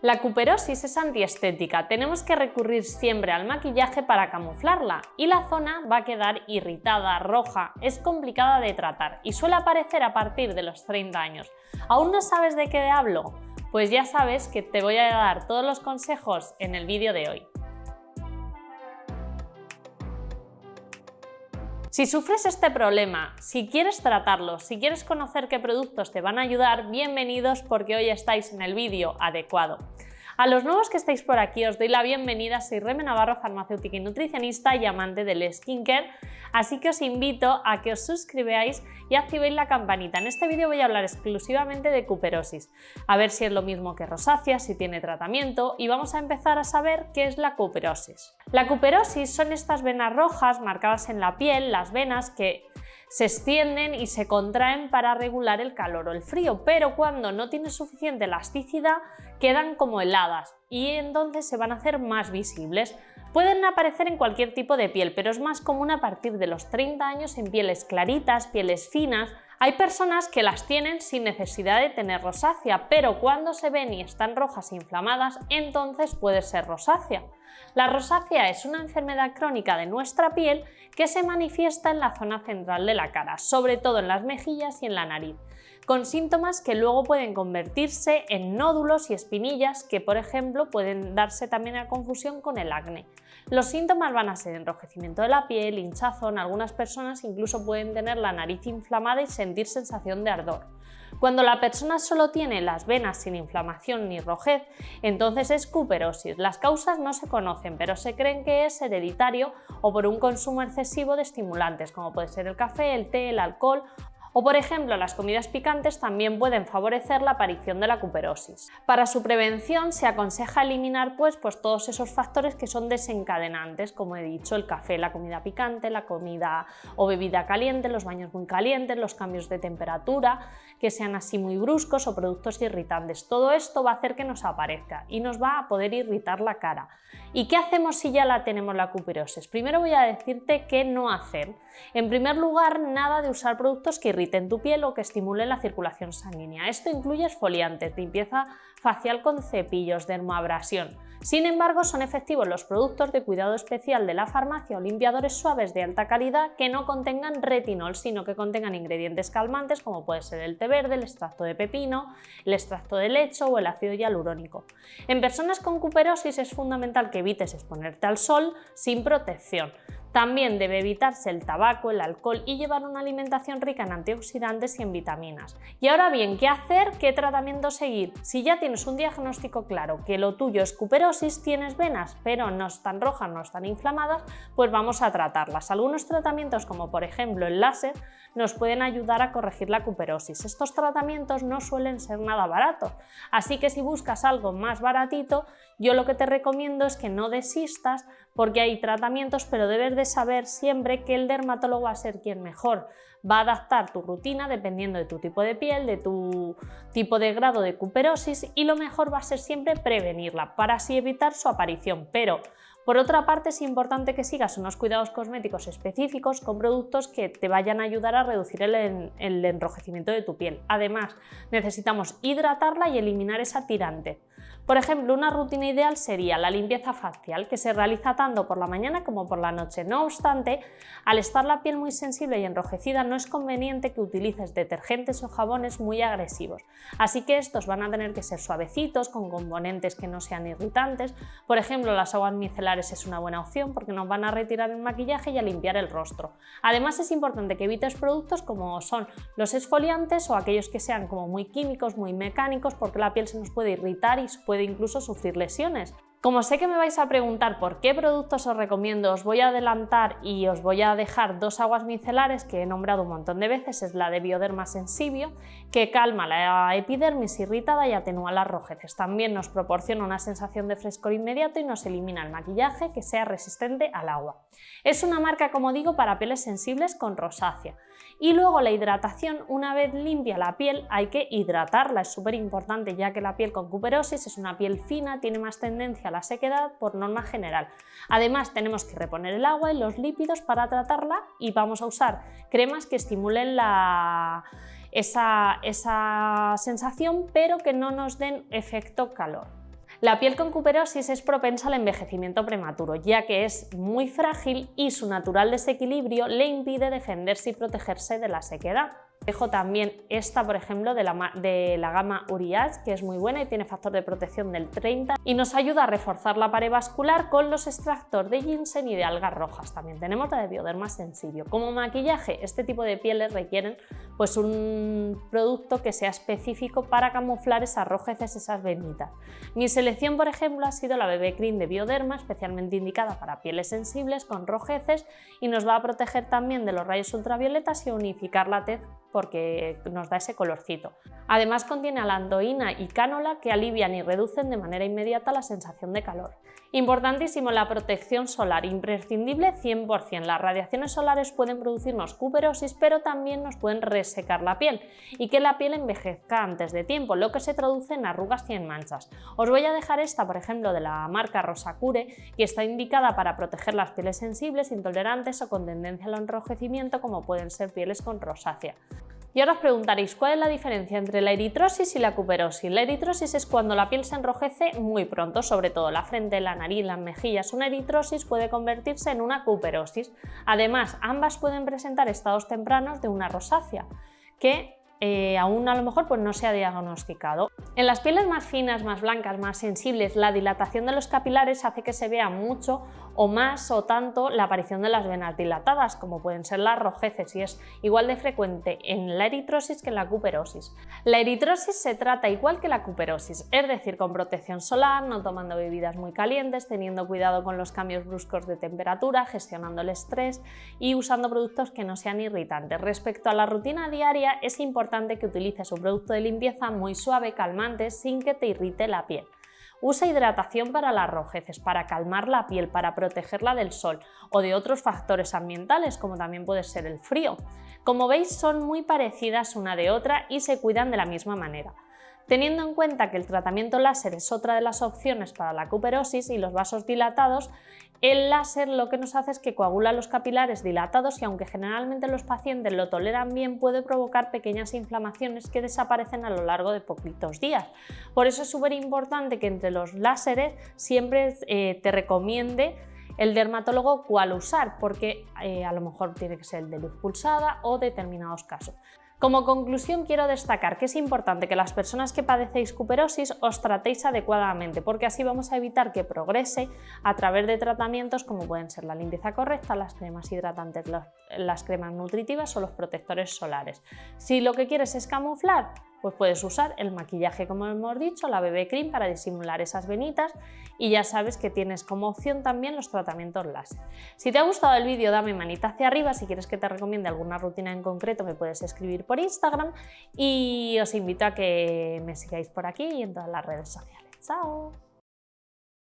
La cuperosis es antiestética, tenemos que recurrir siempre al maquillaje para camuflarla y la zona va a quedar irritada, roja, es complicada de tratar y suele aparecer a partir de los 30 años. ¿Aún no sabes de qué hablo? Pues ya sabes que te voy a dar todos los consejos en el vídeo de hoy. Si sufres este problema, si quieres tratarlo, si quieres conocer qué productos te van a ayudar, bienvenidos porque hoy estáis en el vídeo adecuado. A los nuevos que estáis por aquí os doy la bienvenida, soy Reme Navarro, farmacéutica y nutricionista y amante del skincare, así que os invito a que os suscribáis y activéis la campanita. En este vídeo voy a hablar exclusivamente de cuperosis, a ver si es lo mismo que rosácea, si tiene tratamiento y vamos a empezar a saber qué es la cuperosis. La cuperosis son estas venas rojas marcadas en la piel, las venas que se extienden y se contraen para regular el calor o el frío, pero cuando no tienen suficiente elasticidad quedan como heladas y entonces se van a hacer más visibles. Pueden aparecer en cualquier tipo de piel, pero es más común a partir de los 30 años en pieles claritas, pieles finas. Hay personas que las tienen sin necesidad de tener rosácea, pero cuando se ven y están rojas e inflamadas, entonces puede ser rosácea. La rosácea es una enfermedad crónica de nuestra piel que se manifiesta en la zona central de la cara, sobre todo en las mejillas y en la nariz, con síntomas que luego pueden convertirse en nódulos y espinillas que, por ejemplo, pueden darse también a confusión con el acné. Los síntomas van a ser enrojecimiento de la piel, hinchazón, algunas personas incluso pueden tener la nariz inflamada y sentir sensación de ardor. Cuando la persona solo tiene las venas sin inflamación ni rojez, entonces es cuperosis. Las causas no se conocen, pero se creen que es hereditario o por un consumo excesivo de estimulantes, como puede ser el café, el té, el alcohol. O por ejemplo, las comidas picantes también pueden favorecer la aparición de la cuperosis. Para su prevención se aconseja eliminar pues todos esos factores que son desencadenantes, como he dicho, el café, la comida picante, la comida o bebida caliente, los baños muy calientes, los cambios de temperatura que sean así muy bruscos o productos irritantes. Todo esto va a hacer que nos aparezca y nos va a poder irritar la cara. ¿Y qué hacemos si ya la tenemos la cuperosis? Primero voy a decirte qué no hacer. En primer lugar, nada de usar productos que irriten tu piel o que estimulen la circulación sanguínea. Esto incluye exfoliantes, limpieza facial con cepillos, dermoabrasión. Sin embargo, son efectivos los productos de cuidado especial de la farmacia o limpiadores suaves de alta calidad que no contengan retinol, sino que contengan ingredientes calmantes como puede ser el té verde, el extracto de pepino, el extracto de lecho o el ácido hialurónico. En personas con cuperosis es fundamental que evites exponerte al sol sin protección. También debe evitarse el tabaco, el alcohol y llevar una alimentación rica en antioxidantes y en vitaminas. Y ahora bien, ¿qué hacer? ¿Qué tratamiento seguir? Si ya tienes un diagnóstico claro que lo tuyo es cuperosis, tienes venas pero no están rojas, no están inflamadas, pues vamos a tratarlas. Algunos tratamientos como por ejemplo el láser nos pueden ayudar a corregir la cuperosis. Estos tratamientos no suelen ser nada baratos, así que si buscas algo más baratito, yo lo que te recomiendo es que no desistas porque hay tratamientos, pero debes de saber siempre que el dermatólogo va a ser quien mejor va a adaptar tu rutina dependiendo de tu tipo de piel, de tu tipo de grado de cuperosis y lo mejor va a ser siempre prevenirla para así evitar su aparición. Pero por otra parte es importante que sigas unos cuidados cosméticos específicos con productos que te vayan a ayudar a reducir el enrojecimiento de tu piel. Además, necesitamos hidratarla y eliminar esa tirante. Por ejemplo, una rutina ideal sería la limpieza facial, que se realiza tanto por la mañana como por la noche. No obstante, al estar la piel muy sensible y enrojecida, no es conveniente que utilices detergentes o jabones muy agresivos. Así que estos van a tener que ser suavecitos, con componentes que no sean irritantes. Por ejemplo, las aguas micelares es una buena opción porque nos van a retirar el maquillaje y a limpiar el rostro. Además, es importante que evites productos como son los exfoliantes o aquellos que sean como muy químicos, muy mecánicos, porque la piel se nos puede irritar y puede incluso sufrir lesiones. Como sé que me vais a preguntar por qué productos os recomiendo, os voy a adelantar y os voy a dejar dos aguas micelares que he nombrado un montón de veces. Es la de Bioderma Sensibio, que calma la epidermis irritada y atenúa las rojeces. También nos proporciona una sensación de frescor inmediato y nos elimina el maquillaje que sea resistente al agua. Es una marca, como digo, para pieles sensibles con rosácea. Y luego la hidratación, una vez limpia la piel hay que hidratarla, es súper importante ya que la piel con cuperosis es una piel fina, tiene más tendencia a la sequedad por norma general. Además tenemos que reponer el agua y los lípidos para tratarla y vamos a usar cremas que estimulen esa sensación pero que no nos den efecto calor. La piel con cuperosis es propensa al envejecimiento prematuro, ya que es muy frágil y su natural desequilibrio le impide defenderse y protegerse de la sequedad. Dejo también esta, por ejemplo, de la gama Uriage, que es muy buena y tiene factor de protección del 30 y nos ayuda a reforzar la pared vascular con los extractos de ginseng y de algas rojas. También tenemos la de Bioderma Sensibio. Como maquillaje, este tipo de pieles requieren pues un producto que sea específico para camuflar esas rojeces, esas venitas. Mi selección, por ejemplo, ha sido la BB Cream de Bioderma, especialmente indicada para pieles sensibles con rojeces, y nos va a proteger también de los rayos ultravioletas y unificar la tez porque nos da ese colorcito. Además contiene alantoína y cánola que alivian y reducen de manera inmediata la sensación de calor. Importantísimo, la protección solar, imprescindible 100%. Las radiaciones solares pueden producirnos cuperosis, pero también nos pueden resecar la piel y que la piel envejezca antes de tiempo, lo que se traduce en arrugas y en manchas. Os voy a dejar esta, por ejemplo, de la marca Rosacure, que está indicada para proteger las pieles sensibles, intolerantes o con tendencia al enrojecimiento, como pueden ser pieles con rosácea. Y ahora os preguntaréis, ¿cuál es la diferencia entre la eritrosis y la cuperosis? La eritrosis es cuando la piel se enrojece muy pronto, sobre todo la frente, la nariz, las mejillas. Una eritrosis puede convertirse en una cuperosis. Además, ambas pueden presentar estados tempranos de una rosácea, que aún a lo mejor pues no se ha diagnosticado. En las pieles más finas, más blancas, más sensibles, la dilatación de los capilares hace que se vea mucho o más o tanto la aparición de las venas dilatadas, como pueden ser las rojeces, y es igual de frecuente en la eritrosis que en la cuperosis. La eritrosis se trata igual que la cuperosis, es decir, con protección solar, no tomando bebidas muy calientes, teniendo cuidado con los cambios bruscos de temperatura, gestionando el estrés y usando productos que no sean irritantes. Respecto a la rutina diaria, es importante que utilices un producto de limpieza muy suave, calmante, sin que te irrite la piel. Usa hidratación para las rojeces, para calmar la piel, para protegerla del sol o de otros factores ambientales, como también puede ser el frío. Como veis, son muy parecidas una de otra y se cuidan de la misma manera. Teniendo en cuenta que el tratamiento láser es otra de las opciones para la cuperosis y los vasos dilatados, el láser lo que nos hace es que coagula los capilares dilatados y, aunque generalmente los pacientes lo toleran bien, puede provocar pequeñas inflamaciones que desaparecen a lo largo de poquitos días. Por eso es súper importante que entre los láseres siempre te recomiende el dermatólogo cuál usar, porque a lo mejor tiene que ser el de luz pulsada o determinados casos. Como conclusión, quiero destacar que es importante que las personas que padecéis cuperosis os tratéis adecuadamente, porque así vamos a evitar que progrese a través de tratamientos como pueden ser la limpieza correcta, las cremas hidratantes, las cremas nutritivas o los protectores solares. Si lo que quieres es camuflar, pues puedes usar el maquillaje, como hemos dicho, la BB Cream para disimular esas venitas, y ya sabes que tienes como opción también los tratamientos láser. Si te ha gustado el vídeo, dame manita hacia arriba. Si quieres que te recomiende alguna rutina en concreto, me puedes escribir por Instagram, y os invito a que me sigáis por aquí y en todas las redes sociales. ¡Chao!